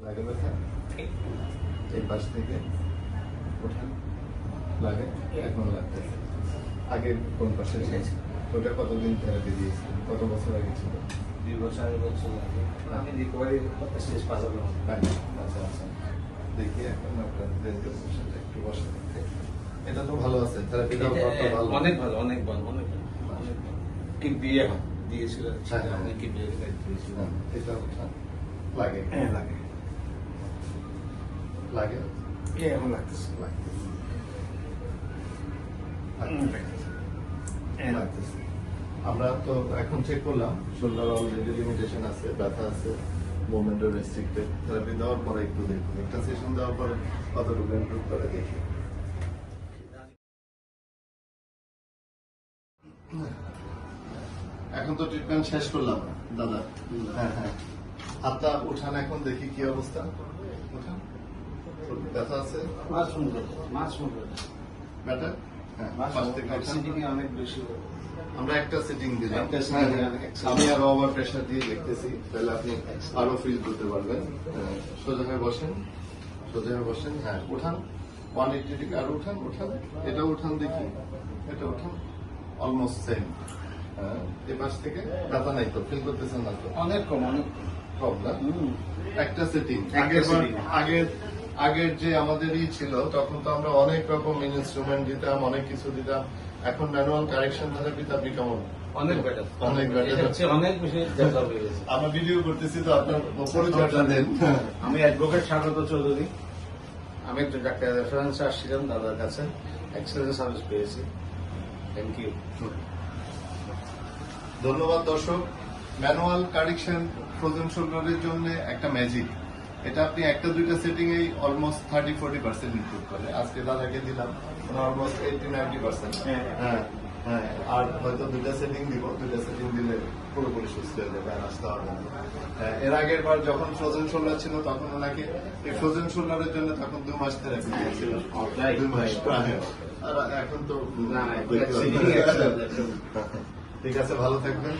লাগে ব্যথা এই পাশ থেকে ওঠান লাগে এখন লাগতেছে। আগে কোন পাশে ওটা কতদিন থেরাপি দিয়েছিল, কত বছর আগে ছিল? 2 বছর আগে বলছিল আমি রিকভারি করতে শেষ 5 বছর। আচ্ছা আচ্ছা, দেখি এখন আপনার একটু বসে থাকতে। এটা তো ভালো আছে, থেরাপিটা ভালো, অনেক ভালো, অনেক ভালো, অনেক ভালো। কি বিয়ে দিয়েছিল, হ্যাঁ, অনেক কি বিয়ে দিয়েছিল। এটা ওঠা লাগে, হ্যাঁ লাগে, লাগে এখন লাগতেছে। লাগতেছে। আমরা তো এখন চেক করলাম শোল্ডার অলরেডি লিমিটেশন আছে, ব্যথা আছে, মুভমেন্টও রেস্ট্রিক্টেড। থেরাপি দেওয়ার পরে একটু দেখুন, একটা সেশন দেওয়ার পরে কতটুকু ইমপ্রুভ করে দেখি। এখন তো ট্রিটমেন্ট শেষ করলাম দাদা। হ্যাঁ হ্যাঁ, হাতটা উঠান এখন দেখি কি অবস্থা। উঠান, ব্যথা আছে, ব্যথা। হ্যাঁ, পাশ থেকে উঠান। অনেক বেশি। আমরা একটা সেটিং দিলাম, একটা setting দিলাম। আমি আরো ওভার প্রেশার দিয়ে দেখতেছি, তাহলে আপনি আরো ফিল করতে পারবেন। সোজা হয়ে বসেন, সোজা হয়ে বসেন। হ্যাঁ, উঠান 180 ডিগ্রি, আরো উঠান, উঠান, এটা উঠান দেখি, এটা উঠান, অলমোস্ট সেম। এই পাশ থেকে ব্যথা নাই তো, ফিল করতেছেন না তো? অনেক কম, অনেক কম না? একটা সেটিং। একটা setting। আগের যে আমাদেরই ছিল, তখন তো আমরা অনেক রকম ইনস্ট্রুমেন্ট দিতাম, অনেক কিছু দিতাম। এখন ম্যানুয়াল কারেকশন থেরাপিতে আপনি কেমন? অনেক বেটার, অনেক বেটার, অনেক বেশি ডেভেলপ হয়ে গেছে। আমরা ভিডিও করতেছি তো, আপনার পরিচয়টা দেন। আমি অ্যাডভোকেট স্বাগত চৌধুরী। আমি একটু ডাক্তার রেফারেন্সে আসছিলাম দাদার কাছে, এক্সেলেন্ট সার্ভিস পেয়েছি। Thank you. ধন্যবাদ দর্শক। ম্যানুয়াল কারেকশন ফ্রোজেন শোল্ডারের জন্য একটা ম্যাজিক। এটা আপনি একটা দুইটা সেটিং এই অলমোস্ট 30-40% ইমপ্রুভ করে। আজকে দাদাকে দিলাম অলমোস্ট 80-90%। হ্যাঁ হ্যাঁ, আর হয়তো দুইটা সেটিং দিব, দুইটা সেটিং দিলে পুরোপুরি সুস্থ হয়ে যাবে, আর আসতে হবে না। এর আগের বার যখন ফ্রোজেন শোল্ডার ছিল, তখন ওনাকে এই ফ্রোজেন শোল্ডারের জন্য তখন 2 মাস থেরাপি দিয়েছিল। 2 মাস প্রায়। আর এখন তো না, ঠিক আছে, ভালো থাকবেন।